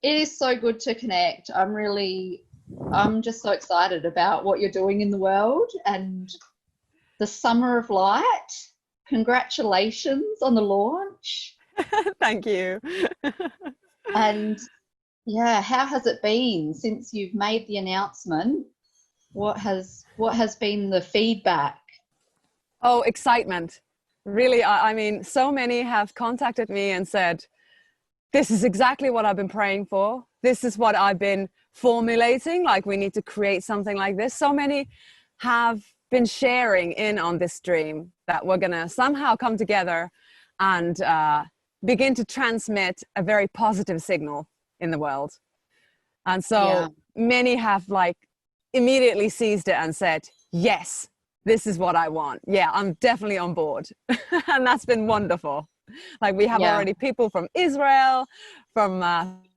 It is so good to connect. I'm just so excited about what you're doing in the world and the Summer of Light. Congratulations on the launch. Thank you. And yeah, how has it been since you've made the announcement? What has been the feedback? Oh, excitement. Really, I mean, so many have contacted me and said, this is exactly what I've been praying for. This is what I've been formulating. Like, we need to create something like this. So many have been sharing in on this dream that we're going to somehow come together and begin to transmit a very positive signal in the world. And Yeah, so many have like immediately seized it and said, yes, this is what I want. Yeah, I'm definitely on board. And that's been wonderful. Like, we have yeah. already people from Israel, from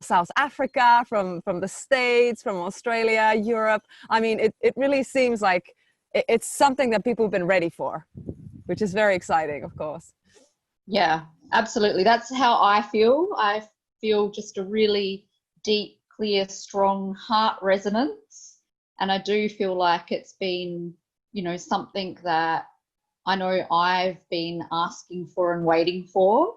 South Africa, from the States, from Australia, Europe. I mean, it really seems like it's something that people have been ready for, which is very exciting, of course. Yeah, absolutely. That's how I feel. I feel just a really deep, clear, strong heart resonance. And I do feel like it's been, something that I know I've been asking for and waiting for.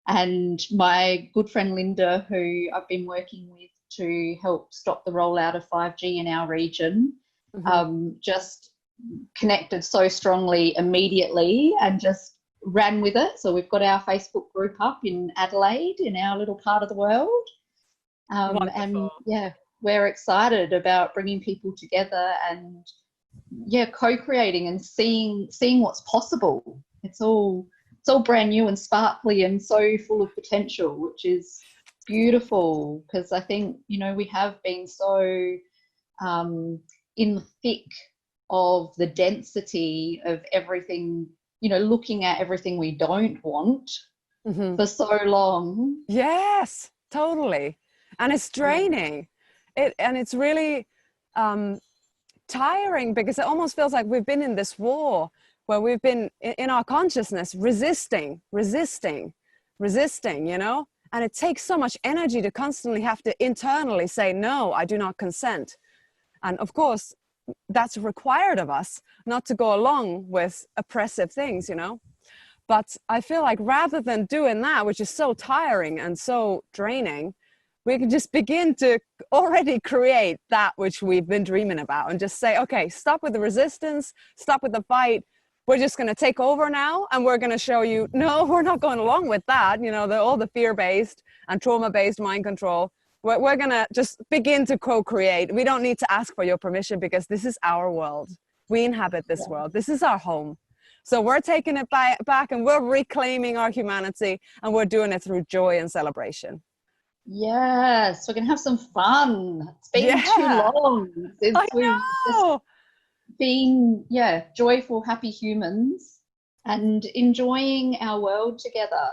And my good friend Linda, who I've been working with to help stop the rollout of 5G in our region, Hmm. just connected so strongly immediately and just ran with it. So we've got our Facebook group up in Adelaide, in our little part of the world. And Wonderful. yeah, we're excited about bringing people together and yeah, co-creating and seeing what's possible. It's all brand new and sparkly and so full of potential, which is beautiful because I think we have been so in the thick of the density of everything, looking at everything we don't want Hmm. for so long. Yes, totally. And it's Yeah, draining. And it's really um, tiring because it almost feels like we've been in this war where we've been in our consciousness resisting, And it takes so much energy to constantly have to internally say, no, I do not consent. And of course, that's required of us not to go along with oppressive things. But I feel like rather than doing that, which is so tiring and so draining, we can just begin to already create that which we've been dreaming about and just say, okay, stop with the resistance, stop with the fight. We're just going to take over now, and we're going to show you, no, we're not going along with that. All the fear-based and trauma-based mind control. We're going to just begin to co-create. We don't need to ask for your permission because this is our world. We inhabit this yeah. world. This is our home. So we're taking it back and we're reclaiming our humanity, and we're doing it through joy and celebration. Yes, we're gonna have some fun. It's been too Yeah, long I since we've just know. been, yeah, joyful, happy humans and enjoying our world together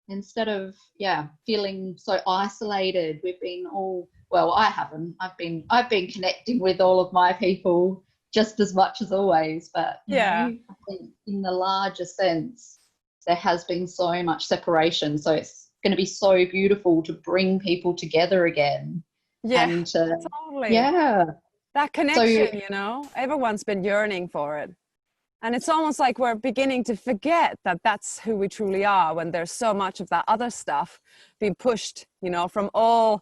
instead of, yeah, feeling so isolated. We've been all, well, I haven't. I've been connecting with all of my people just as much as always, but Yeah, I think in the larger sense, there has been so much separation. So it's going to be so beautiful to bring people together again yeah, and totally. yeah. That So connection, everyone's been yearning for it. And it's almost like we're beginning to forget that that's who we truly are when there's so much of that other stuff being pushed, from all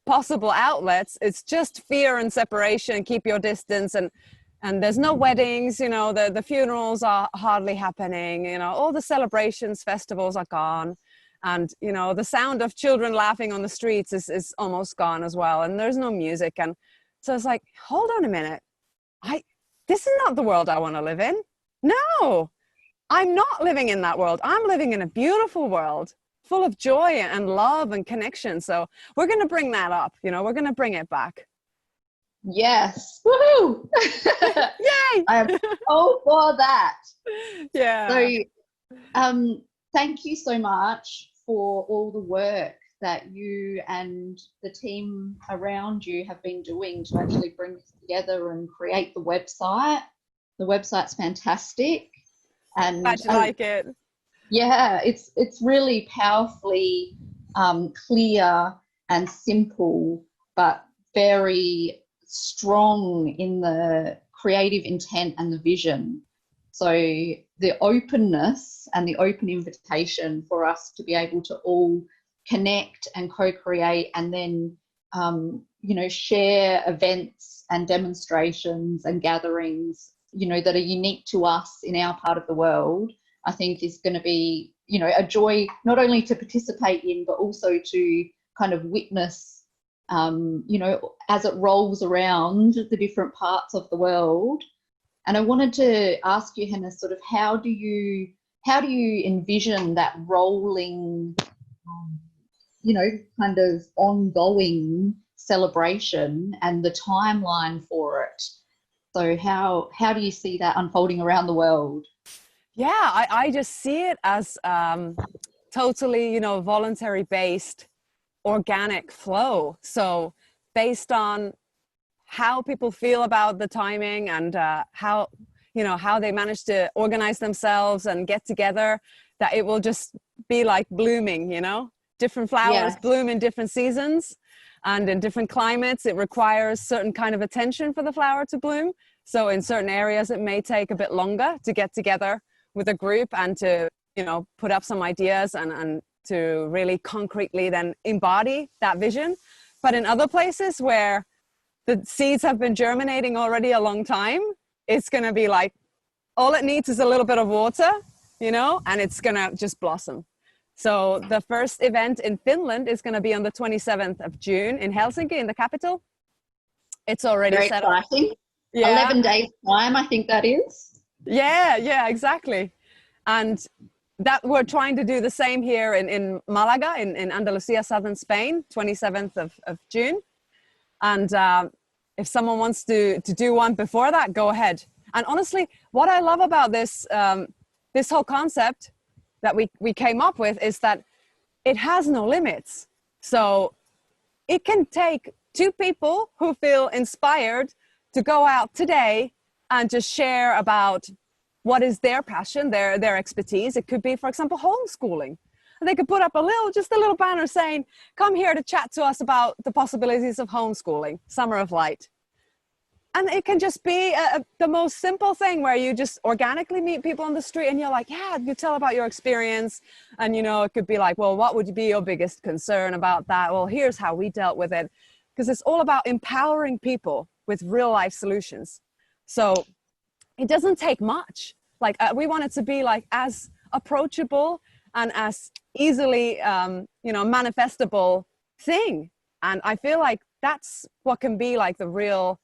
possible outlets. It's just fear and separation, keep your distance, and there's no weddings, the funerals are hardly happening, all the celebrations, festivals are gone. And the sound of children laughing on the streets is almost gone as well. And there's no music. And so it's like, hold on a minute. I This is not the world I want to live in. No, I'm not living in that world. I'm living in a beautiful world full of joy and love and connection. So we're going to bring that up, we're going to bring it back. yes, woohoo! Yay! I am all for that. So, Yeah. thank you so much for all the work that you and the team around you have been doing to actually bring this together and create the website. The website's fantastic, and Glad you like it. yeah, it's really powerfully clear and simple, but very strong in the creative intent and the vision. So the openness and the open invitation for us to be able to all connect and co-create, and then share events and demonstrations and gatherings that are unique to us in our part of the world, I think is going to be a joy, not only to participate in, but also to kind of witness as it rolls around the different parts of the world. And I wanted to ask you, Henna, sort of how do you envision that rolling kind of ongoing celebration and the timeline for it? So how do you see that unfolding around the world? Yeah, I just see it as totally, voluntary based, organic flow. So based on how people feel about the timing and how they manage to organize themselves and get together, that it will just be like blooming, different flowers bloom in different seasons and in different climates. It requires certain kind of attention for the flower to bloom. So in certain areas, it may take a bit longer to get together with a group and to, put up some ideas and to really concretely then embody that vision. But in other places where the seeds have been germinating already a long time, it's going to be like, all it needs is a little bit of water, and it's going to just blossom. So the first event in Finland is going to be on the 27th of June in Helsinki, in the capital. It's already very set exciting. up. Yeah. 11 days time, I think that is. Yeah, exactly. And that we're trying to do the same here in Malaga, in Andalusia, southern Spain, 27th of June. And if someone wants to do one before that, go ahead. And honestly, what I love about this this whole concept that we came up with is that it has no limits. So it can take two people who feel inspired to go out today and just share about what is their passion, their expertise. It could be, for example, homeschooling. And they could put up just a little banner saying, come here to chat to us about the possibilities of homeschooling, Summer of Light. And it can just be the most simple thing where you just organically meet people on the street and you're like, yeah, you tell about your experience. And, it could be like, well, what would be your biggest concern about that? Well, here's how we dealt with it. Because it's all about empowering people with real life solutions. So it doesn't take much. Like we want it to be like as approachable and as easily, manifestable thing. And I feel like that's what can be like the real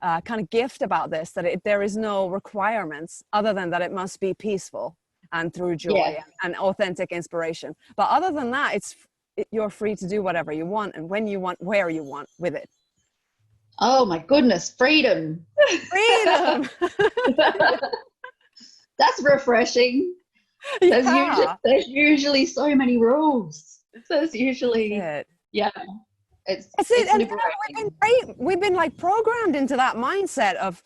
kind of gift about this, that there is no requirements other than that it must be peaceful and through joy and authentic inspiration. But other than that, you're free to do whatever you want and when you want, where you want with it. Oh my goodness, freedom. Freedom. That's refreshing. There's usually so many rules. There's usually, it's liberating. We've been like programmed into that mindset of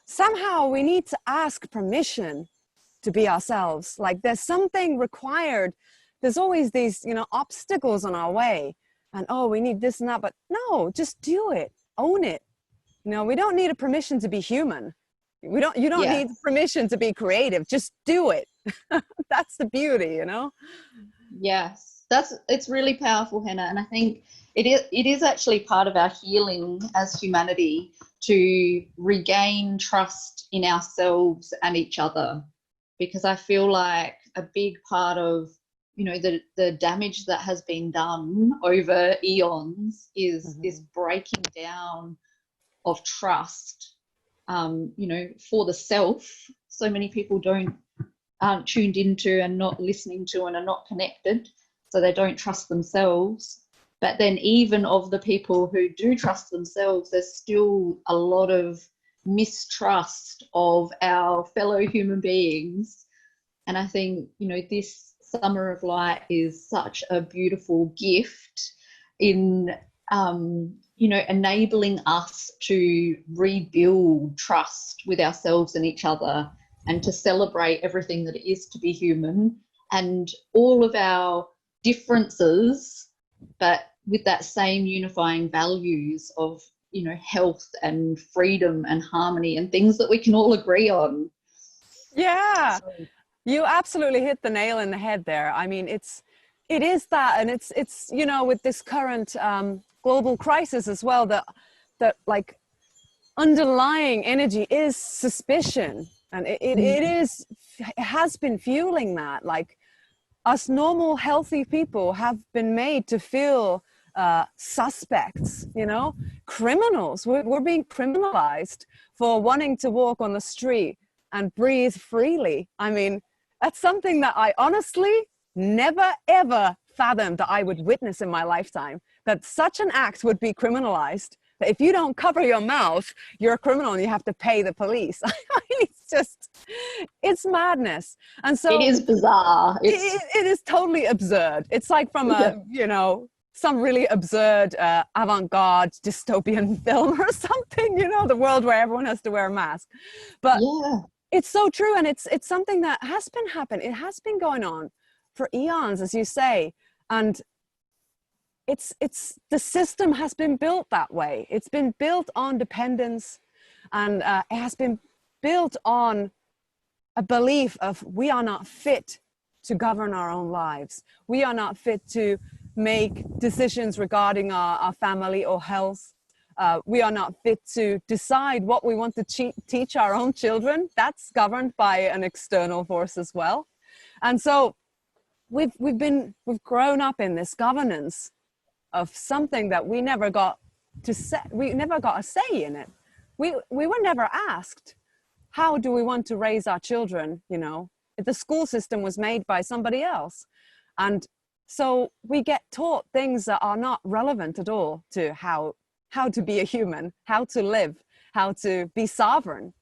somehow we need to ask permission to be ourselves. Like there's something required. There's always these, obstacles on our way and, we need this and that, but no, just do it. Own it. We don't need a permission to be human. You don't need permission to be creative. Just do it. That's the beauty, Yes, it's really powerful, Henna. And I think it is actually part of our healing as humanity to regain trust in ourselves and each other, because I feel like a big part of the damage that has been done over eons is this breaking down of trust, for the self. So many people aren't tuned into and not listening to and are not connected, so they don't trust themselves. But then even of the people who do trust themselves, there's still a lot of mistrust of our fellow human beings. And I think, this Summer of Light is such a beautiful gift in, enabling us to rebuild trust with ourselves and each other, and to celebrate everything that it is to be human and all of our differences, but with that same unifying values of, you know, health and freedom and harmony and things that we can all agree on. Yeah, So, you absolutely hit the nail in the head there. I mean, it is that, and it's you know, with this current global crisis as well, that like underlying energy is suspicion, and it has been fueling that. Like, us normal healthy people have been made to feel suspects, you know, criminals. We're being criminalized for wanting to walk on the street and breathe freely. I mean, that's something that I honestly never ever fathomed that I would witness in my lifetime, that such an act would be criminalized, that if you don't cover your mouth, you're a criminal and you have to pay the police. I mean, it's just, it's madness. And so it is bizarre. it is totally absurd. It's like from a, you know, some really absurd avant-garde dystopian film or something, you know, the world where everyone has to wear a mask. But yeah. it's so true, and it's something that has been happening. It has been going on for eons, as you say, and it's the system has been built that way. It's been built on dependence, and it has been built on a belief of we are not fit to govern our own lives. We are not fit to make decisions regarding our family or health. We are not fit to decide what we want to teach our own children. That's governed by an external force as well. And so we've grown up in this governance of something that we never got to say. We never got a say in it. We were never asked, how do we want to raise our children? You know, the school system was made by somebody else. And so we get taught things that are not relevant at all to how to be a human, how to live, how to be sovereign.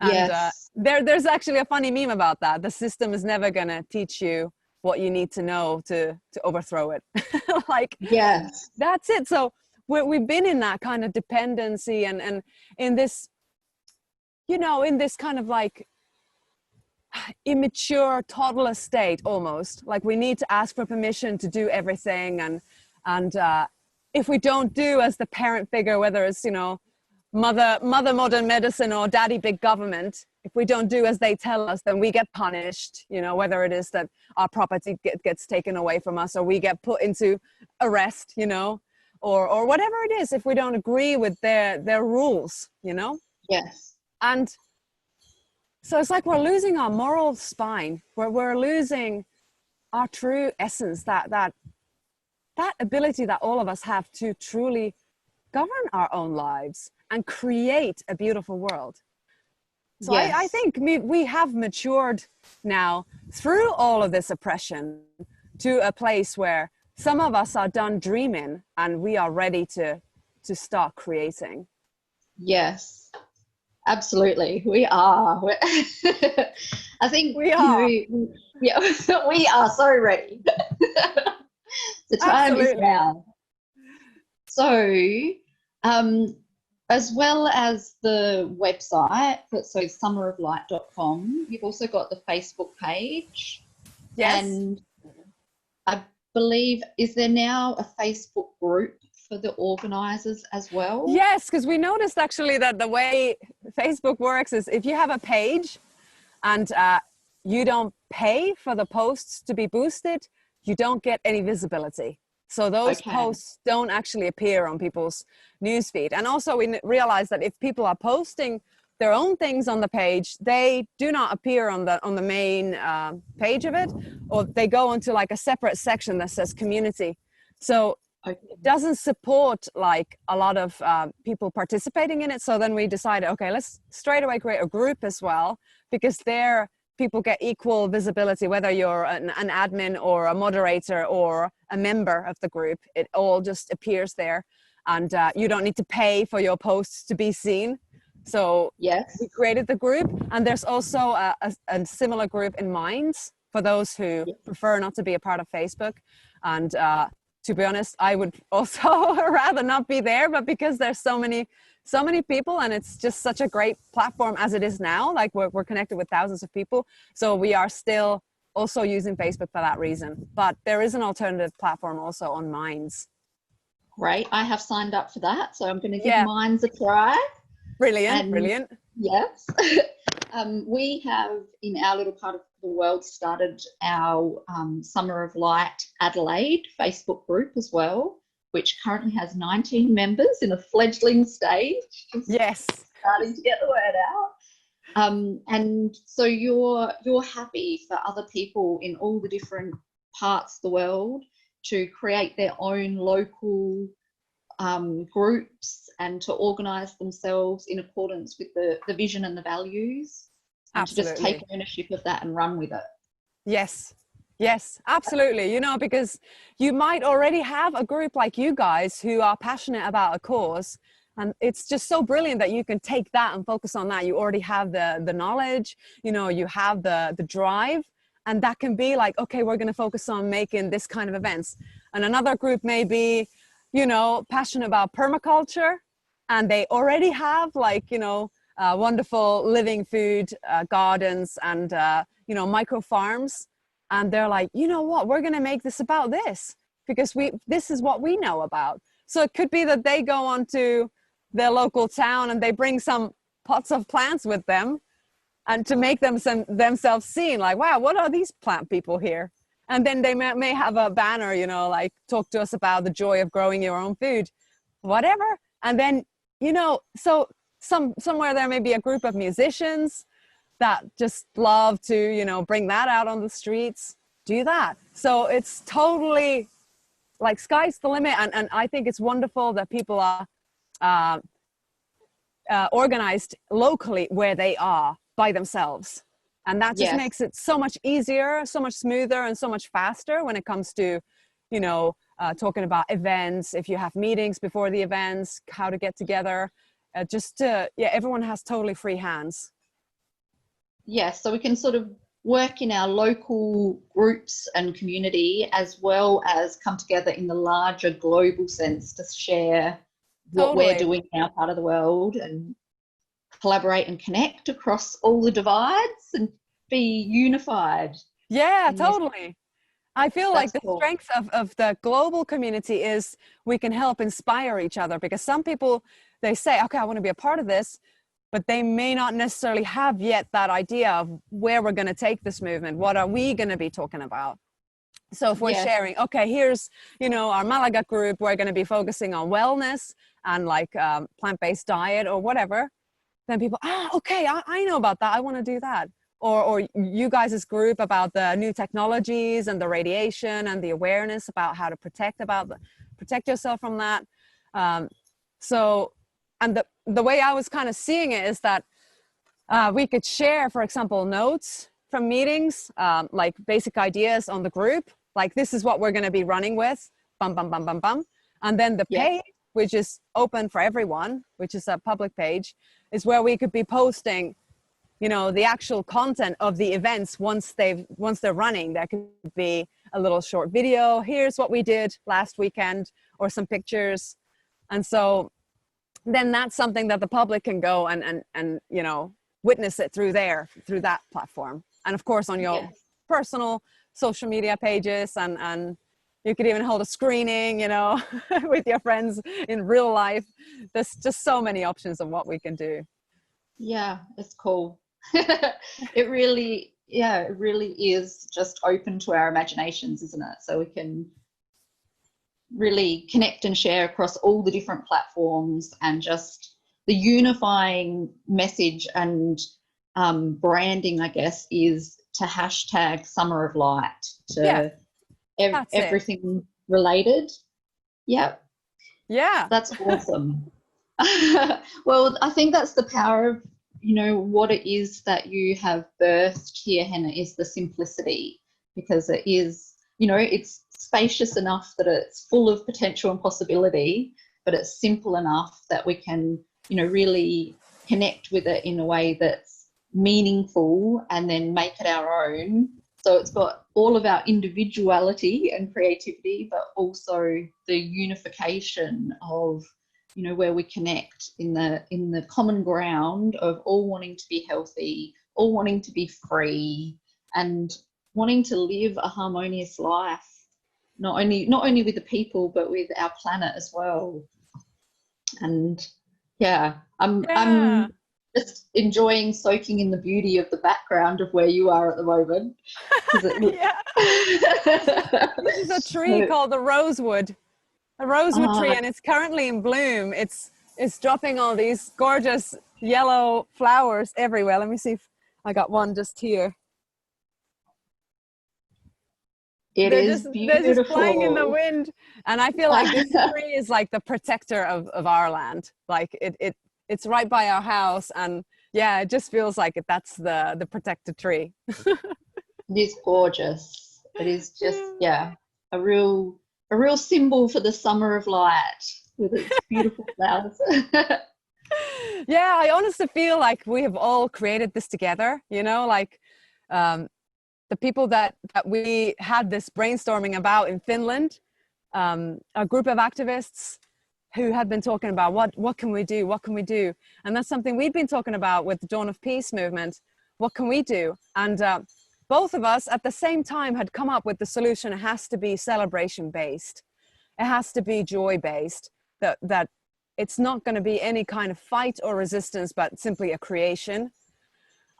And Yes. there's actually a funny meme about that. The system is never going to teach you what you need to know to overthrow it. Like, Yes. that's it. So we've been in that kind of dependency and in this, you know, in this kind of like immature toddler state almost. Like, we need to ask for permission to do everything, and if we don't do as the parent figure, whether it's, you know, mother modern medicine or daddy big government, if we don't do as they tell us, then we get punished, you know, whether it is that our property gets taken away from us, or we get put into arrest, you know, or whatever it is, if we don't agree with their rules, you know. Yes. And so it's like we're losing our moral spine, we're losing our true essence, that ability that all of us have to truly govern our own lives and create a beautiful world. So Yes. I think we have matured now through all of this oppression to a place where some of us are done dreaming and we are ready to start creating. Yes. Absolutely, we are. I think We are. yeah, we are so ready. The time Absolutely. is now. So, as well as the website, so summeroflight.com, you've also got the Facebook page. Yes. And I believe, is there now a Facebook group for the organisers as well? Yes, because we noticed actually that the way Facebook works is if you have a page and you don't pay for the posts to be boosted, you don't get any visibility. So those posts don't actually appear on people's newsfeed. And also we realized that if people are posting their own things on the page, they do not appear on the main page of it, or they go into like a separate section that says community. So it doesn't support like a lot of people participating in it. So then we decided, okay, let's straight away create a group as well, because there people get equal visibility, whether you're an admin or a moderator or a member of the group. It all just appears there, and you don't need to pay for your posts to be seen. So yes, we created the group, and there's also a similar group in Minds for those who prefer not to be a part of Facebook. And to be honest, I would also rather not be there, but because there's so many people, and it's just such a great platform as it is now, like we're connected with thousands of people. So we are still also using Facebook for that reason. But there is an alternative platform also on Minds. Great. I have signed up for that, so I'm going to give Yeah, mine a try. brilliant, And brilliant. yes, we have in our little part of the world started our Summer of Light Adelaide Facebook group as well, which currently has 19 members in a fledgling stage, just Yes. starting to get the word out. And so you're happy for other people in all the different parts of the world to create their own local groups and to organise themselves in accordance with the vision and the values, and to just take Absolutely. ownership of that and run with it. Yes. Yes, absolutely. You know, because you might already have a group like you guys who are passionate about a cause. And it's just so brilliant that you can take that and focus on that. You already have the knowledge, you know, you have the drive, and that can be like, okay, we're going to focus on making this kind of events. And another group may be, you know, passionate about permaculture, and they already have like, you know, wonderful living food gardens and, you know, micro farms. And they're like, you know what, we're going to make this about this because this is what we know about. So it could be that they go on to their local town and they bring some pots of plants with them, and to make themselves seen, like, wow, what are these plant people here? And then they may have a banner, you know, like, talk to us about the joy of growing your own food, whatever. And then, you know, so somewhere there may be a group of musicians that just love to, you know, bring that out on the streets, do that. So it's totally like sky's the limit. And I think it's wonderful that people are organized locally where they are by themselves. And that just Yes. makes it so much easier, so much smoother, and so much faster when it comes to, you know, talking about events, if you have meetings before the events, how to get together, yeah, everyone has totally free hands. Yes, so we can sort of work in our local groups and community as well as come together in the larger global sense to share what we're doing in our part of the world and collaborate and connect across all the divides and be unified. Yeah, totally. I feel like the cool. strength of the global community is we can help inspire each other, because some people, they say, okay, I want to be a part of this, but they may not necessarily have yet that idea of where we're going to take this movement. What are we going to be talking about? So if we're sharing, okay, here's, you know, our Malaga group, we're going to be focusing on wellness and like plant-based diet or whatever, then people, okay, I know about that. I want to do that. Or you guys' group about the new technologies and the radiation and the awareness about how to protect yourself from that. So, and the way I was kind of seeing it is that we could share, for example, notes from meetings, like basic ideas on the group, like this is what we're going to be running with, bum, bum, bum, bum, bum. And then the page, which is open for everyone, which is a public page, is where we could be posting, you know, the actual content of the events once they're running. There could be a little short video. Here's what we did last weekend, or some pictures. And so then that's something that the public can go and you know, witness it through that platform. And of course on your personal social media pages, and you could even hold a screening, you know, with your friends in real life. There's just so many options of what we can do. Yeah, it's cool. It really is just open to our imaginations, isn't it? So we can really connect and share across all the different platforms, and just the unifying message and branding, I guess, is to hashtag Summer of Light to everything related. Yep. Yeah. That's awesome. Well, I think that's the power of, you know, what it is that you have birthed here, Henna, is the simplicity, because it is, you know, it's spacious enough that it's full of potential and possibility, but it's simple enough that we can, you know, really connect with it in a way that's meaningful and then make it our own. So it's got all of our individuality and creativity, but also the unification of, you know, where we connect in the common ground of all wanting to be healthy, all wanting to be free, and wanting to live a harmonious life. not only with the people, but with our planet as well. And yeah, I'm just enjoying soaking in the beauty of the background of where you are at the moment. This is a tree called the rosewood, tree, and it's currently in bloom. It's dropping all these gorgeous yellow flowers everywhere. Let me see if I got one just here. They're just flying in the wind, and I feel like this tree is like the protector of our land. Like it's right by our house, and yeah, it just feels like that's the protected tree. It is gorgeous. It is just a real symbol for the summer of light with its beautiful flowers. Yeah, I honestly feel like we have all created this together, you know, like the people that we had this brainstorming about in Finland, a group of activists who had been talking about what can we do, and that's something we'd been talking about with the Dawn of Peace movement. What can we do? And both of us at the same time had come up with the solution. It has to be celebration based, it has to be joy based, that it's not going to be any kind of fight or resistance, but simply a creation.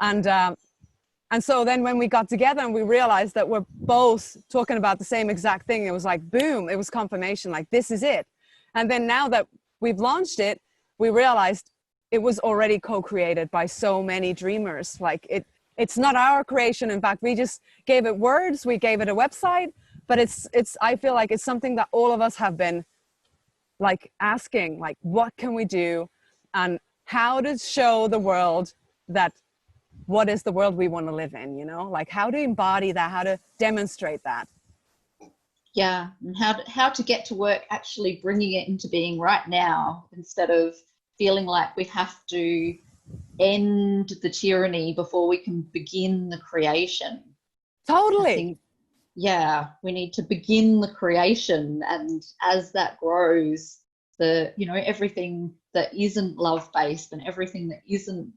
And so then when we got together and we realized that we're both talking about the same exact thing, it was like, boom, it was confirmation, like this is it. And then now that we've launched it, we realized it was already co-created by so many dreamers. Like it's not our creation. In fact, we just gave it words, we gave it a website, but I feel like it's something that all of us have been like asking, like, what can we do? And how to show the world that what is the world we want to live in, you know, like how to embody that, how to demonstrate that. Yeah, and how to get to work actually bringing it into being right now, instead of feeling like we have to end the tyranny before we can begin the creation. Totally. I think, yeah, we need to begin the creation, and as that grows, everything that isn't love-based and everything that isn't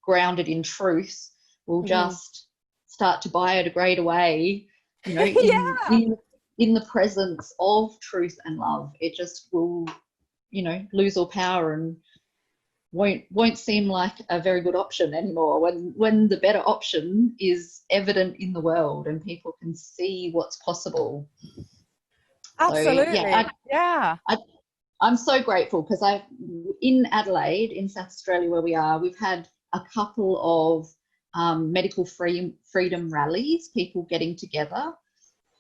grounded in truth will just start to biodegrade away, in the presence of truth and love. It just will, lose all power and won't seem like a very good option anymore, when the better option is evident in the world and people can see what's possible. Absolutely. So, I'm so grateful because in Adelaide, in South Australia where we are, we've had a couple of medical freedom rallies, people getting together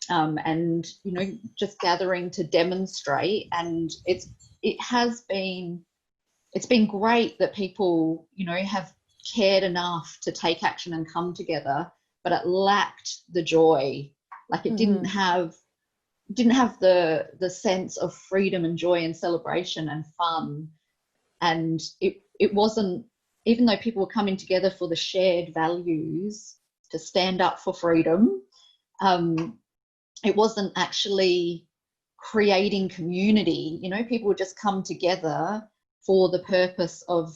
and just gathering to demonstrate, and it's been great that people have cared enough to take action and come together, but it lacked the joy. Like it didn't have the sense of freedom and joy and celebration and fun. And it wasn't, even though people were coming together for the shared values to stand up for freedom, it wasn't actually creating community. People would just come together for the purpose of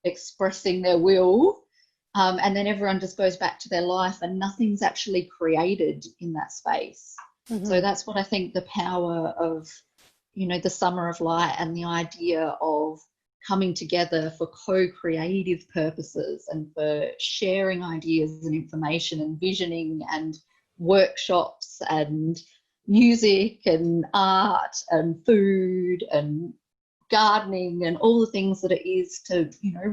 expressing their will, and then everyone just goes back to their life and nothing's actually created in that space. So that's what I think the power of the Summer of Light and the idea of coming together for co-creative purposes and for sharing ideas and information and visioning and workshops and music and art and food and gardening and all the things that it is to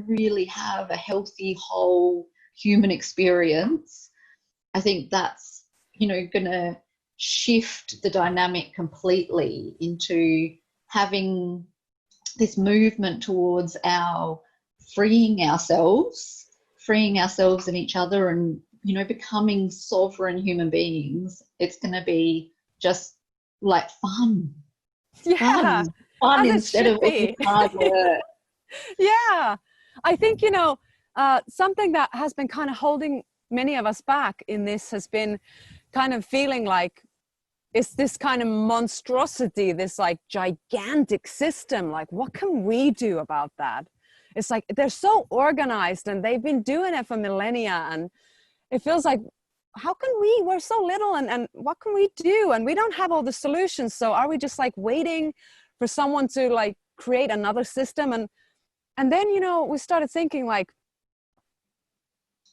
really have a healthy whole human experience. I think that's going to shift the dynamic completely into having this movement towards our freeing ourselves and each other, and becoming sovereign human beings. It's going to be just like fun instead of hard work. Yeah, I think something that has been kind of holding many of us back in this has been kind of feeling like it's this kind of monstrosity, this like gigantic system. Like, what can we do about that? It's like they're so organized and they've been doing it for millennia, and it feels like how can we're so little, and what can we do? And we don't have all the solutions. So are we just like waiting for someone to like create another system? And then, you know, we started thinking like,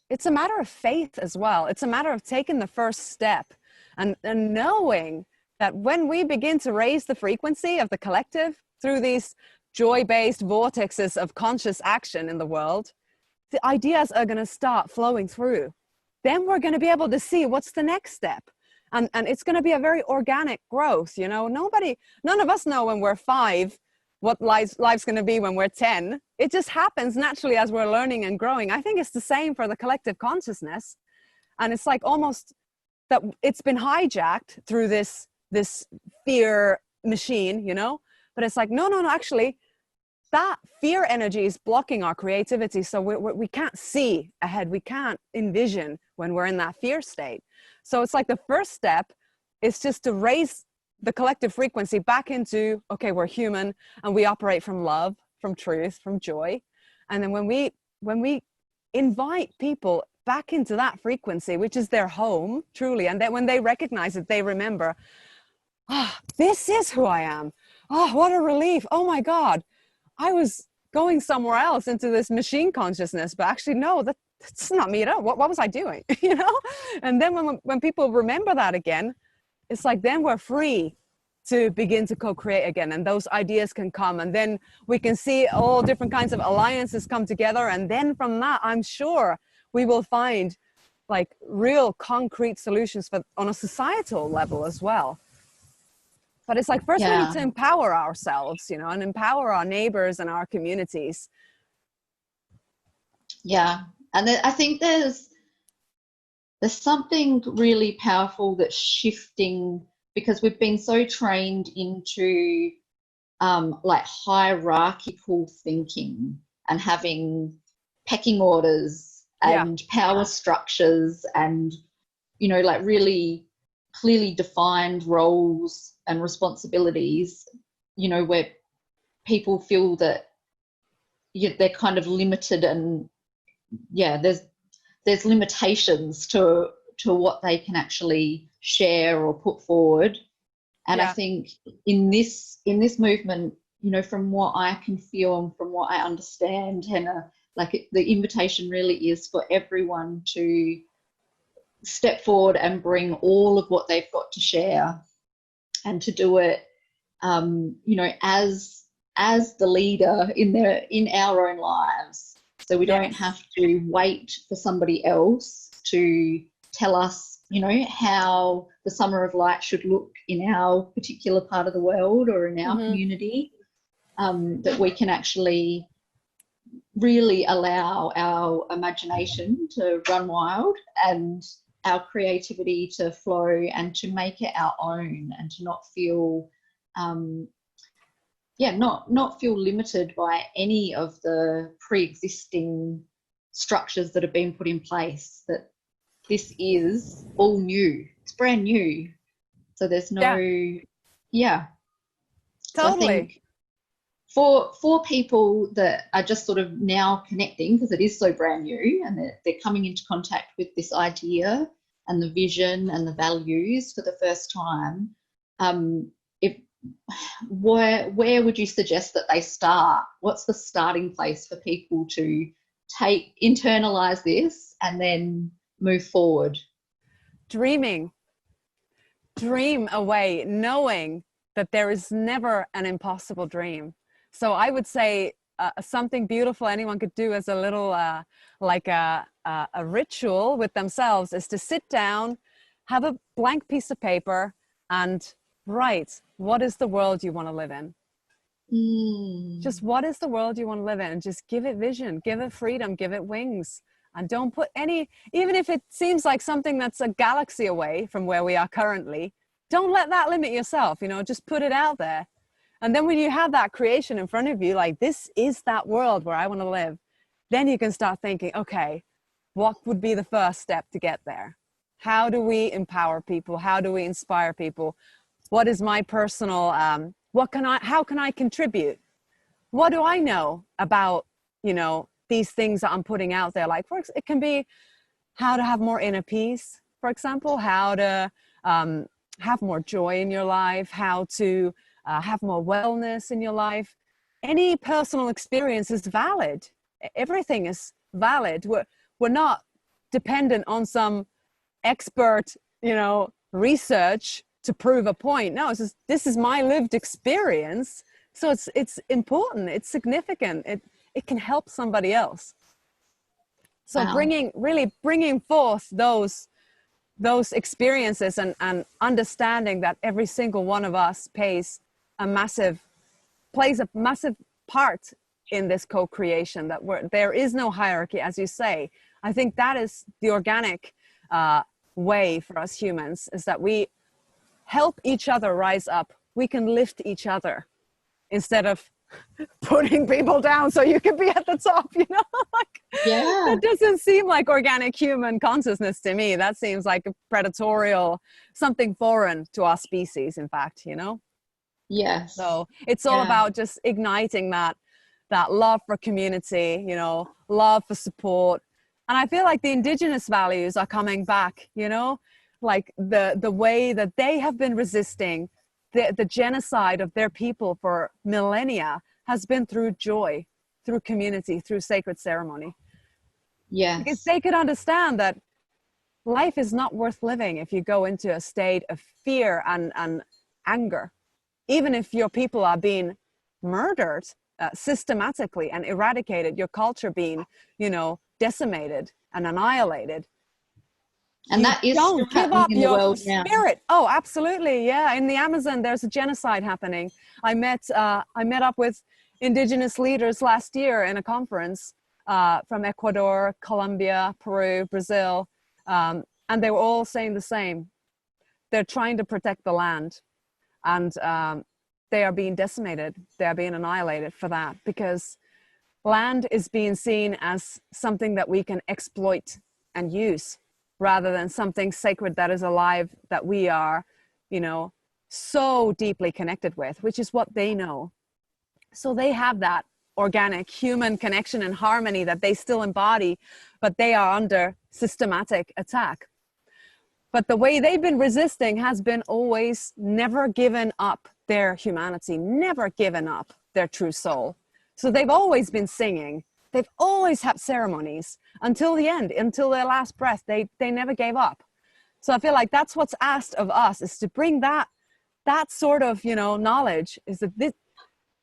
it's a matter of faith as well. It's a matter of taking the first step and knowing that when we begin to raise the frequency of the collective through these joy-based vortexes of conscious action in the world, the ideas are going to start flowing through. Then we're going to be able to see what's the next step. And it's going to be a very organic growth. You know, none of us know when we're 5 what life's going to be when we're 10. It just happens naturally as we're learning and growing. I think it's the same for the collective consciousness. And it's like almost that it's been hijacked through this fear machine, you know, but it's like, no, actually that fear energy is blocking our creativity. So we can't see ahead. We can't envision when we're in that fear state. So it's like the first step is just to raise the collective frequency back into, okay, we're human and we operate from love, from truth, from joy. And then when we invite people back into that frequency, which is their home, truly, and then when they recognize it, they remember, this is who I am. Oh, what a relief. Oh my God. I was going somewhere else into this machine consciousness, but actually, no, that's not me at all. What was I doing? You know? And then when people remember that again, it's like, then we're free to begin to co-create again, and those ideas can come, and then we can see all different kinds of alliances come together. And then from that, I'm sure we will find like real concrete solutions on a societal level as well. But it's like, first we need to empower ourselves, you know, and empower our neighbors and our communities. Yeah. And I think there's something really powerful that's shifting, because we've been so trained into like hierarchical thinking and having pecking orders and power structures and, you know, like really clearly defined roles and responsibilities, you know, where people feel that they're kind of limited, and there's limitations to what they can actually share or put forward. And I think in this movement, you know, from what I can feel and from what I understand, Henna, like the invitation really is for everyone to step forward and bring all of what they've got to share, and to do it, you know, as the leader in our own lives. So we don't have to wait for somebody else to tell us, you know, how the Summer of Light should look in our particular part of the world or in our community, that we can actually really allow our imagination to run wild and our creativity to flow and to make it our own, and to not feel not feel limited by any of the pre-existing structures that have been put in place. That this is all new, it's brand new, so there's no So I think for people that are just sort of now connecting, because it is so brand new, and they're coming into contact with this idea and the vision and the values for the first time, where would you suggest that they start? What's the starting place for people to internalize this and then move forward? Dream away, knowing that there is never an impossible dream. So I would say something beautiful anyone could do as a little like a ritual with themselves is to sit down, have a blank piece of paper, and write, what is the world you want to live in? Just what is the world you want to live in? And just give it vision, give it freedom, give it wings. And don't put any, even if it seems like something that's a galaxy away from where we are currently, don't let that limit yourself, you know, just put it out there. And then when you have that creation in front of you, like, this is that world where I want to live, then you can start thinking, okay, what would be the first step to get there? How do we empower people? How do we inspire people? What is my personal, how can I contribute? What do I know about, you know, these things that I'm putting out there? Like, it can be how to have more inner peace, for example, how to have more joy in your life, how to have more wellness in your life. Any personal experience is valid. Everything is valid. We're not dependent on some expert, research to prove a point. No, it's just, this is my lived experience. So it's important. It's significant. It can help somebody else. So Wow. bringing forth those experiences and understanding that every single one of us plays a massive part in this co-creation, that there is no hierarchy, as you say. I think that is the organic way for us humans, is that we help each other rise up. We can lift each other instead of putting people down so you can be at the top, Yeah. That doesn't seem like organic human consciousness to me. That seems like a predatorial, something foreign to our species, in fact, Yes. So it's all about just igniting that love for community, love for support. And I feel like the indigenous values are coming back, like the way that they have been resisting the genocide of their people for millennia has been through joy, through community, through sacred ceremony. Yes. Because they could understand that life is not worth living if you go into a state of fear and anger. Even if your people are being murdered systematically and eradicated, your culture being, decimated and annihilated. And that is still don't give happening up in the your world now. spirit. Oh, absolutely. Yeah. In the Amazon, there's a genocide happening. I met up with indigenous leaders last year in a conference from Ecuador, Colombia, Peru, Brazil. And they were all saying the same. They're trying to protect the land, and they are being decimated. They are being annihilated for that, because land is being seen as something that we can exploit and use, rather than something sacred that is alive, that we are, so deeply connected with, which is what they know. So they have that organic human connection and harmony that they still embody, but they are under systematic attack. But the way they've been resisting has been always never given up their humanity, never given up their true soul. So they've always been singing. They've always had ceremonies until the end, until their last breath. They never gave up. So I feel like that's what's asked of us, is to bring that sort of, knowledge, is that this,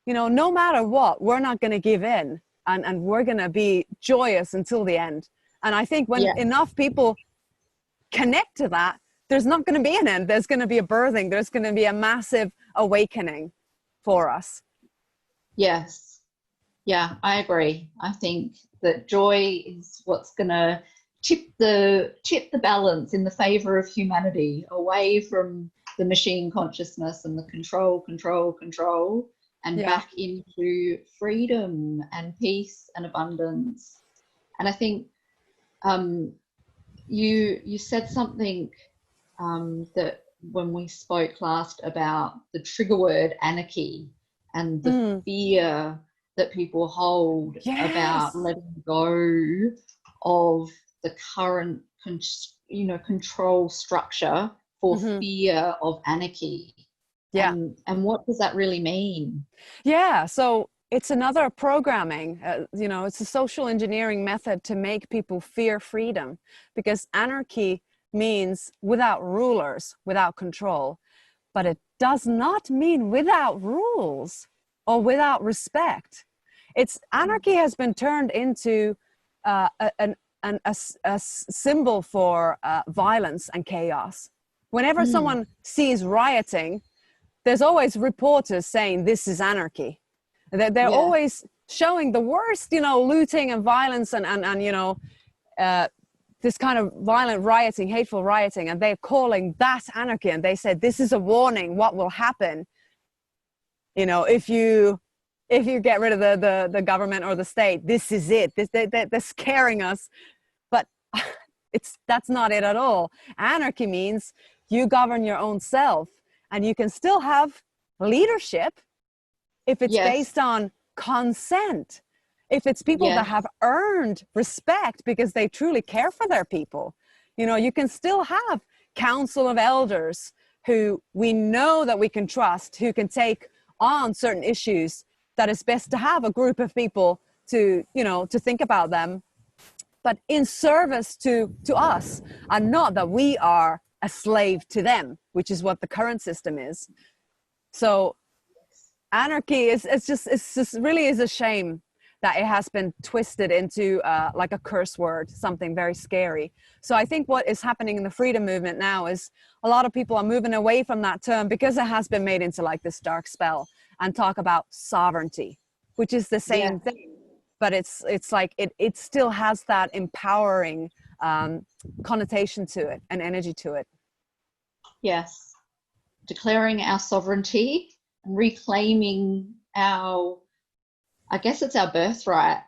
no matter what, we're not going to give in, and we're going to be joyous until the end. And I think when enough people connect to that, there's not going to be an end. There's going to be a birthing. There's going to be a massive awakening for us. Yes. Yeah, I agree. I think that joy is what's going to tip the balance in the favor of humanity, away from the machine consciousness and the control, and back into freedom and peace and abundance. And I think you said something that when we spoke last about the trigger word anarchy and the fear that people hold about letting go of the current control structure for fear of anarchy. And what does that really mean? So it's another programming, it's a social engineering method to make people fear freedom, because anarchy means without rulers, without control, but it does not mean without rules or without respect. Anarchy has been turned into a symbol for violence and chaos. Whenever someone sees rioting, there's always reporters saying this is anarchy. They're always showing the worst, looting and violence and this kind of violent rioting, hateful rioting, and they're calling that anarchy. And they said, this is a warning what will happen, if you get rid of the government or the state. This is it. They're scaring us. But that's not it at all. Anarchy means you govern your own self, and you can still have leadership if it's based on consent, if it's people that have earned respect because they truly care for their people. You know, you can still have council of elders who we know that we can trust, who can take on certain issues, that it's best to have a group of people to, you know, to think about them, but in service to us, and not that we are a slave to them, which is what the current system is. So anarchy is, it's just really is a shame that it has been twisted into like a curse word, something very scary. So I think what is happening in the freedom movement now is a lot of people are moving away from that term because it has been made into like this dark spell, and talk about sovereignty, which is the same thing, but it's like it still has that empowering connotation to it and energy to it. Yes, declaring our sovereignty and reclaiming our, I guess it's our birthright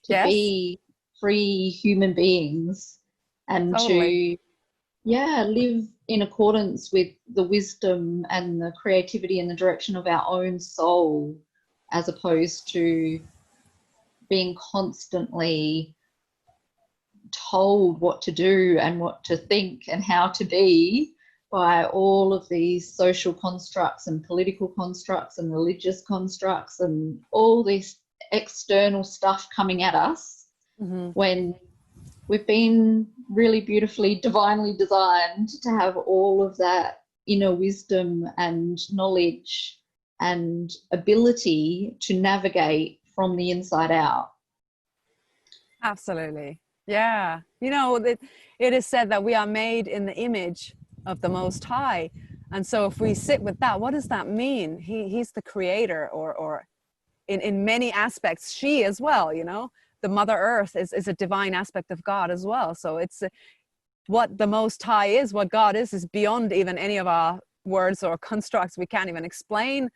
to be free human beings, and to live in accordance with the wisdom and the creativity and the direction of our own soul, as opposed to being constantly told what to do and what to think and how to be by all of these social constructs and political constructs and religious constructs and all this external stuff coming at us, when we've been really beautifully, divinely designed to have all of that inner wisdom and knowledge and ability to navigate from the inside out. Absolutely. Yeah. You know, it is said that we are made in the image of the Most High. And so if we sit with that, what does that mean? He's the creator, or in many aspects, she as well, you know, the Mother Earth is a divine aspect of God as well. So it's what the Most High is, what God is beyond even any of our words or constructs we can't even explain,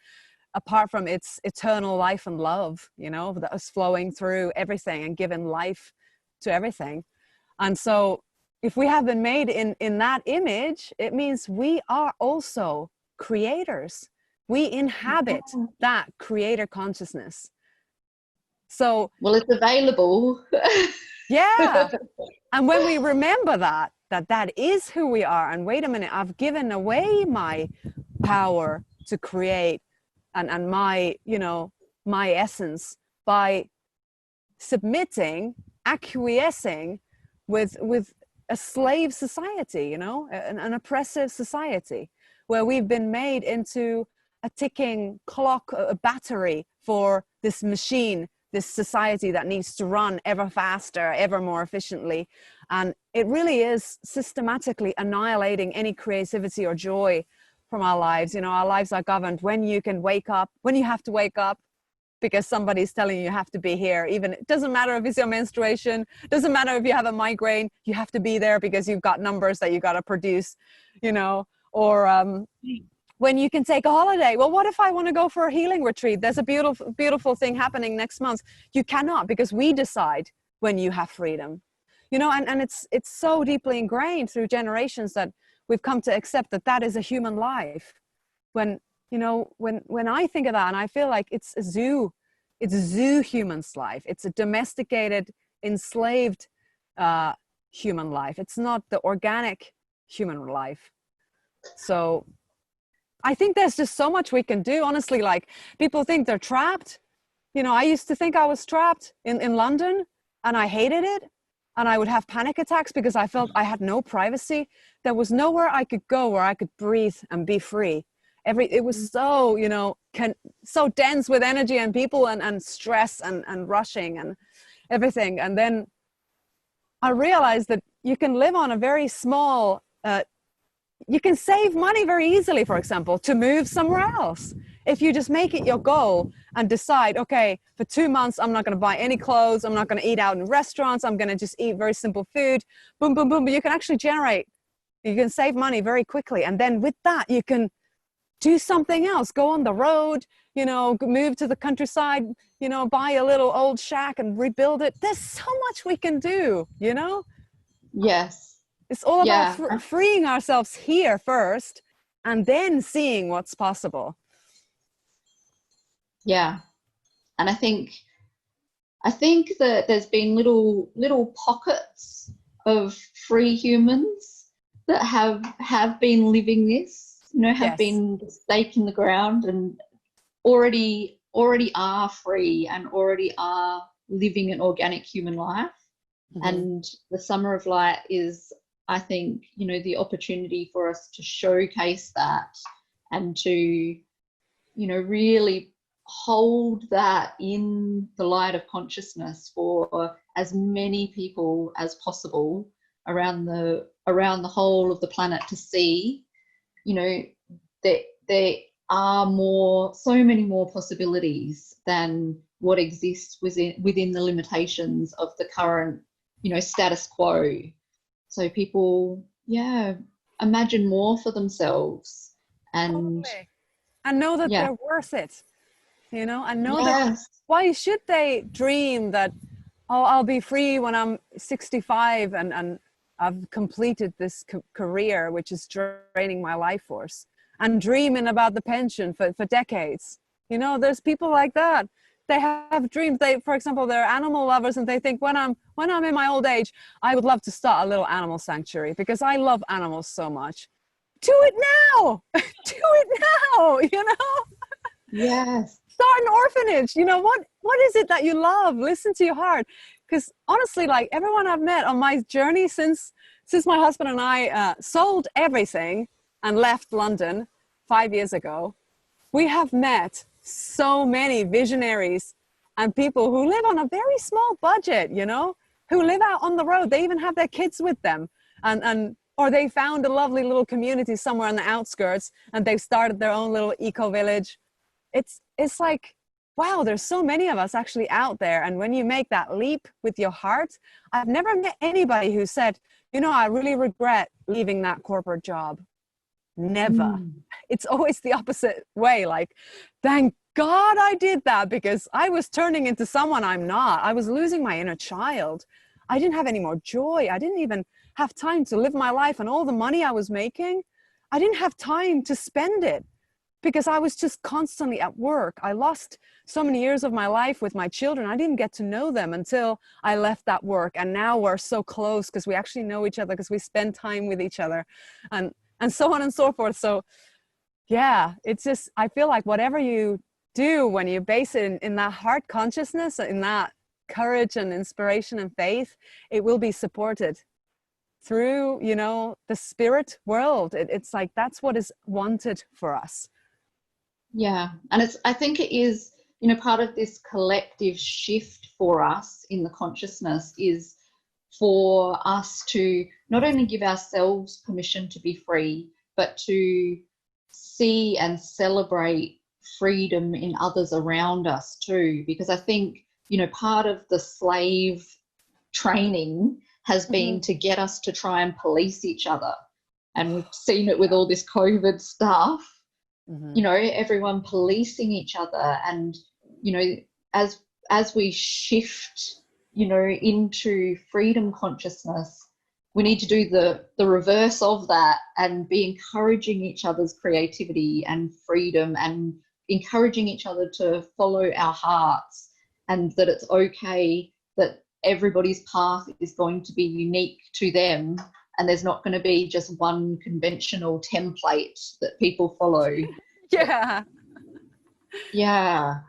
apart from its eternal life and love, you know, that is flowing through everything and giving life to everything. And so if we have been made in that image, it means we are also creators. We inhabit that creator consciousness. So, well, it's available. Yeah. And when we remember that is who we are, and wait a minute, I've given away my power to create and my, you know, my essence by submitting, acquiescing with a slave society, you know, an oppressive society, where we've been made into a ticking clock, a battery for this machine, this society that needs to run ever faster, ever more efficiently. And it really is systematically annihilating any creativity or joy from our lives. You know, our lives are governed when you can wake up, when you have to wake up because somebody's telling you have to be here. Even, it doesn't matter if it's your menstruation, doesn't matter if you have a migraine, you have to be there because you've got numbers that you got to produce, you know, or when you can take a holiday. Well, what if I want to go for a healing retreat? There's a beautiful, beautiful thing happening next month. You cannot, because we decide when you have freedom, you know, and it's so deeply ingrained through generations that we've come to accept that is a human life. When, you know, when I think of that, and I feel like it's a zoo human's life. It's a domesticated, enslaved human life. It's not the organic human life. So I think there's just so much we can do. Honestly, like, people think they're trapped. You know, I used to think I was trapped in London, and I hated it. And I would have panic attacks because I felt I had no privacy. There was nowhere I could go where I could breathe and be free. It was so, you know, so dense with energy and people and stress and rushing and everything. And then I realized that you can live on a very small, you can save money very easily, for example, to move somewhere else. If you just make it your goal and decide, okay, for 2 months, I'm not going to buy any clothes. I'm not going to eat out in restaurants. I'm going to just eat very simple food. Boom, boom, boom. But you can actually you can save money very quickly. And then with that, you can do something else, go on the road, you know, move to the countryside, you know, buy a little old shack and rebuild it. There's so much we can do, you know? Yes. It's all about freeing ourselves here first and then seeing what's possible. Yeah. And I think that there's been little pockets of free humans that have been living this, you know, have Yes. been the stake in the ground and already are free and already are living an organic human life. And the Summer of Light is, I think, you know, the opportunity for us to showcase that and to, you know, really hold that in the light of consciousness for as many people as possible around the whole of the planet to see, you know, that there are so many more possibilities than what exists within the limitations of the current, you know, status quo. So people, imagine more for themselves and Totally. And know that they're worth it, you know, and know that why should they dream that, oh, I'll be free when I'm 65 and I've completed this career, which is draining my life force, and dreaming about the pension for decades. You know, there's people like that. They have dreams. They, for example, they're animal lovers, and they think when I'm in my old age, I would love to start a little animal sanctuary because I love animals so much. Do it now. Do it now. You know. Yes. Start an orphanage. You know what is it that you love? Listen to your heart. Because honestly, like everyone I've met on my journey since my husband and I sold everything and left London 5 years ago, we have met so many visionaries and people who live on a very small budget, you know, who live out on the road. They even have their kids with them, or they found a lovely little community somewhere on the outskirts and they've started their own little eco village. It's like, wow, there's so many of us actually out there. And when you make that leap with your heart, I've never met anybody who said, you know, I really regret leaving that corporate job. Never. It's always the opposite way. Like, thank God I did that because I was turning into someone I'm not. I was losing my inner child. I didn't have any more joy. I didn't even have time to live my life, and all the money I was making, I didn't have time to spend it because I was just constantly at work. I lost so many years of my life with my children. I didn't get to know them until I left that work. And now we're so close because we actually know each other, because we spend time with each other, and so on and so forth. So yeah, it's just, I feel like whatever you do, when you base it in that heart consciousness, in that courage and inspiration and faith, it will be supported through, you know, the spirit world. It's like, that's what is wanted for us. Yeah. And I think it is, you know, part of this collective shift for us in the consciousness is for us to not only give ourselves permission to be free, but to see and celebrate freedom in others around us too. Because I think, you know, part of the slave training has been to get us to try and police each other. And we've seen it with all this COVID stuff, you know, everyone policing each other. And, you know, as we shift, you know, into freedom consciousness, we need to do the reverse of that and be encouraging each other's creativity and freedom, and encouraging each other to follow our hearts, and that it's okay that everybody's path is going to be unique to them, and there's not going to be just one conventional template that people follow. Yeah. Yeah.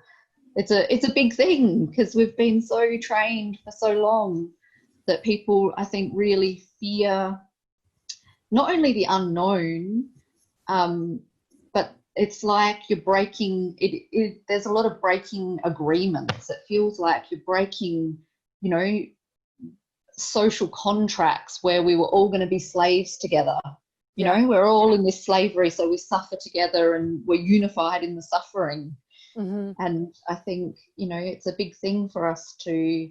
It's a big thing because we've been so trained for so long that people, I think, really fear not only the unknown, but it's like you're breaking it. There's a lot of breaking agreements. It feels like you're breaking, you know, social contracts where we were all going to be slaves together. You know, we're all in this slavery, so we suffer together and we're unified in the suffering. And I think, you know, it's a big thing for us to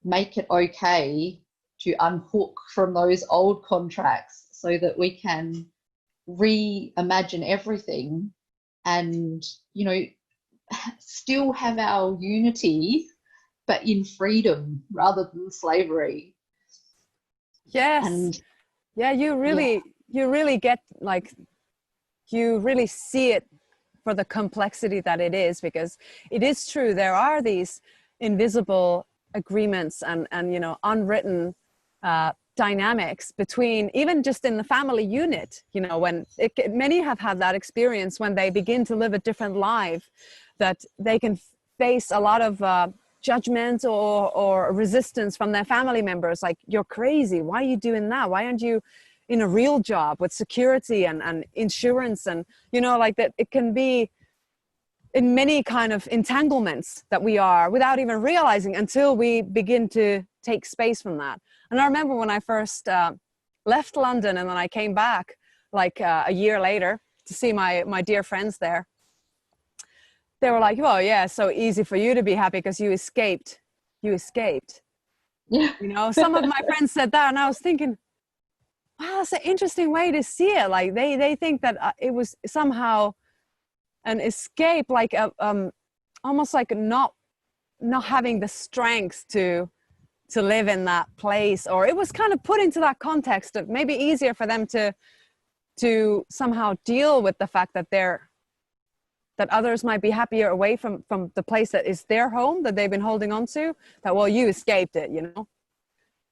make it okay to unhook from those old contracts so that we can reimagine everything and, you know, still have our unity, but in freedom rather than slavery. Yes. And yeah, you really get, like, you really see it for the complexity that it is, because it is true, there are these invisible agreements and you know, unwritten dynamics between, even just in the family unit, you know, when many have had that experience when they begin to live a different life, that they can face a lot of judgment or resistance from their family members, like, you're crazy, why are you doing that, why aren't you in a real job with security and insurance, and, you know, like that. It can be in many kind of entanglements that we are without even realizing, until we begin to take space from that. And I remember when I first left London, and then I came back like a year later to see my dear friends there. They were like, well, yeah, so easy for you to be happy because you escaped. Yeah. You know, some of my friends said that, and I was thinking, wow, that's an interesting way to see it. Like they think that it was somehow an escape, like almost like not having the strength to live in that place, or it was kind of put into that context of maybe easier for them to somehow deal with the fact that that others might be happier away from the place that is their home, that they've been holding on to, that, well, you escaped it, you know.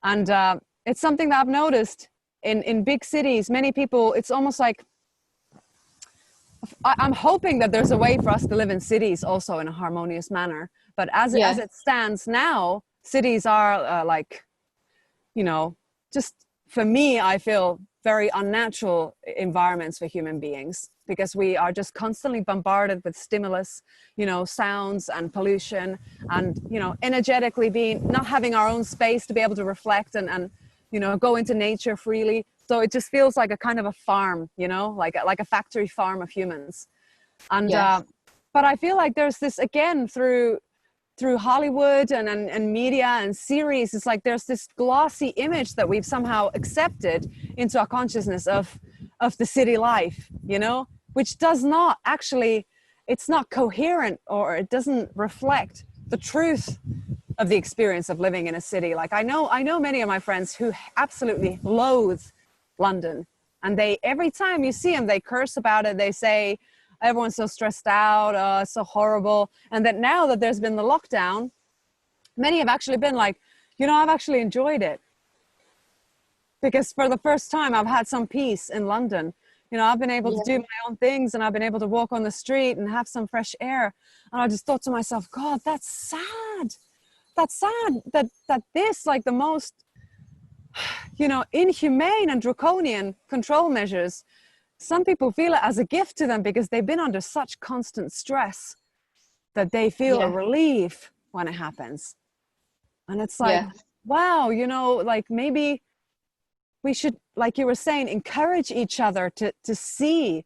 And it's something that I've noticed in big cities. Many people, it's almost like, I'm hoping that there's a way for us to live in cities also in a harmonious manner. But as it stands now, cities are like, you know, just for me, I feel very unnatural environments for human beings, because we are just constantly bombarded with stimulus, you know, sounds and pollution, and, you know, energetically not having our own space to be able to reflect and you know, go into nature freely. So it just feels like a kind of a farm, you know, like a factory farm of humans. And but I feel like there's this, again, through Hollywood and media and series, it's like there's this glossy image that we've somehow accepted into our consciousness of the city life, you know, which does not actually, it's not coherent, or it doesn't reflect the truth of the experience of living in a city. Like I know many of my friends who absolutely loathe London, and every time you see them, they curse about it. They say, everyone's so stressed out, it's so horrible. And that now that there's been the lockdown, many have actually been like, you know, I've actually enjoyed it, because for the first time I've had some peace in London. You know, I've been able to do my own things, and I've been able to walk on the street and have some fresh air. And I just thought to myself, God, that's sad. That's sad that this, like the most, you know, inhumane and draconian control measures, some people feel it as a gift to them because they've been under such constant stress that they feel a relief when it happens. And it's like, wow, you know, like maybe we should, like you were saying, encourage each other to see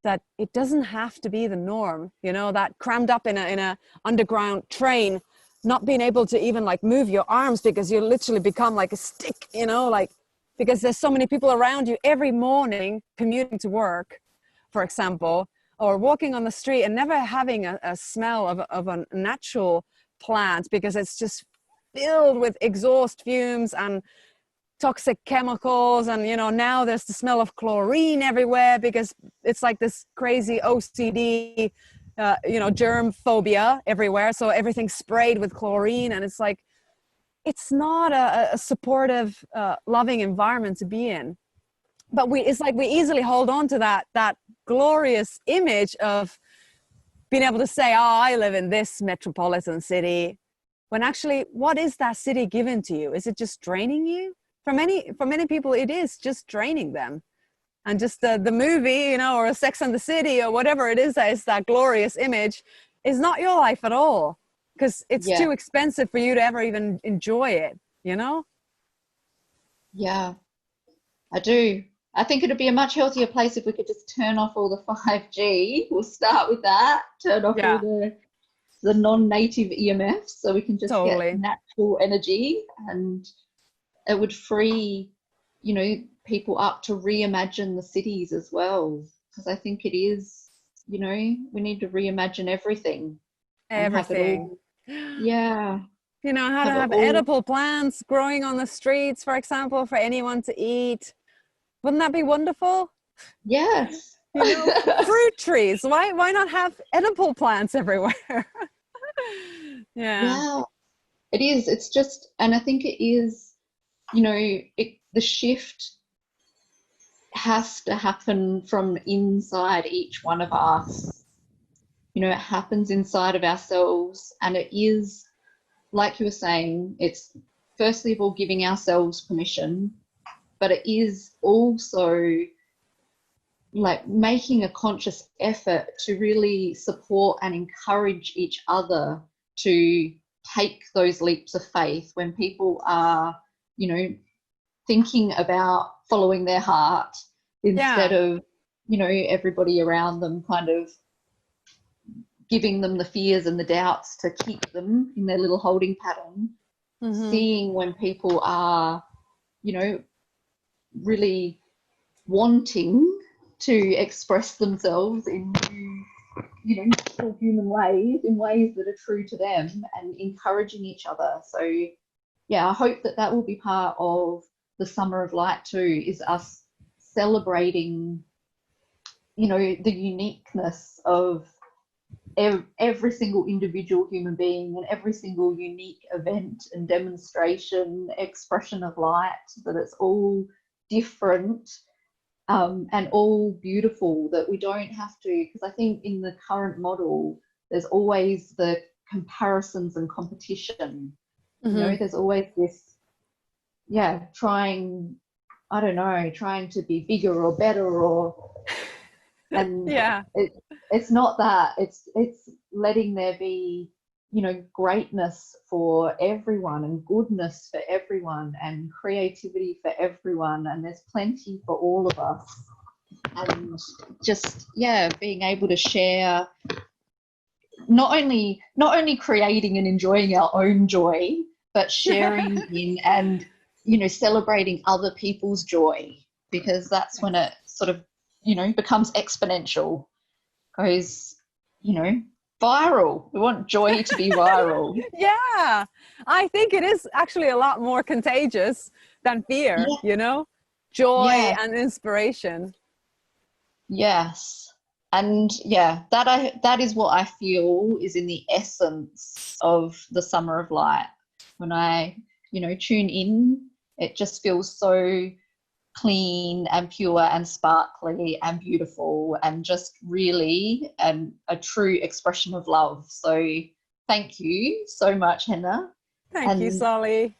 that it doesn't have to be the norm, you know, that crammed up in a underground train, not being able to even like move your arms because you literally become like a stick, you know, like, because there's so many people around you every morning commuting to work, for example, or walking on the street and never having a smell of a natural plant, because it's just filled with exhaust fumes and toxic chemicals. And, you know, now there's the smell of chlorine everywhere because it's like this crazy OCD, you know, germ phobia everywhere. So everything's sprayed with chlorine, and it's like, it's not a supportive, loving environment to be in. But it's like we easily hold on to that glorious image of being able to say, oh, I live in this metropolitan city, when actually, what is that city given to you? Is it just draining you? For many people, it is just draining them. And just the movie, you know, or Sex and the City or whatever it is that is that glorious image is not your life at all, because it's too expensive for you to ever even enjoy it, you know? Yeah, I do. I think it'd be a much healthier place if we could just turn off all the 5G. We'll start with that. Turn off all the non-native EMFs, so we can just get natural energy, and it would free, you know, people up to reimagine the cities as well. Because I think it is, you know, we need to reimagine everything. Everything. Yeah. You know, how to have edible plants growing on the streets, for example, for anyone to eat. Wouldn't that be wonderful? Yes. You know, fruit trees. Why not have edible plants everywhere? Yeah. It is. It's just, and I think it is, you know, the shift has to happen from inside each one of us. You know, it happens inside of ourselves, and it is, like you were saying, it's firstly of all giving ourselves permission, but it is also like making a conscious effort to really support and encourage each other to take those leaps of faith when people are, you know, thinking about following their heart instead of, you know, everybody around them kind of giving them the fears and the doubts to keep them in their little holding pattern. Seeing when people are, you know, really wanting to express themselves in new, you know, natural human ways, in ways that are true to them, and encouraging each other. So yeah, I hope that that will be part of the Summer of Light too, is us celebrating, you know, the uniqueness of every single individual human being and every single unique event and demonstration, expression of light, that it's all different and all beautiful, that we don't have to, because I think in the current model there's always the comparisons and competition. You know, there's always this, trying to be bigger or better, or and it's not that, it's letting there be, you know, greatness for everyone and goodness for everyone and creativity for everyone, and there's plenty for all of us. And just being able to share, not only creating and enjoying our own joy, but sharing in and, you know, celebrating other people's joy, because that's when it sort of, you know, becomes exponential, goes, you know, viral. We want joy to be viral. Yeah, I think it is actually a lot more contagious than fear, you know, joy and inspiration. Yes. And that is what I feel is in the essence of the Summer of Light. When I, you know, tune in, it just feels so clean and pure and sparkly and beautiful, and just really a true expression of love. So thank you so much, Henna. Thank you, Soli.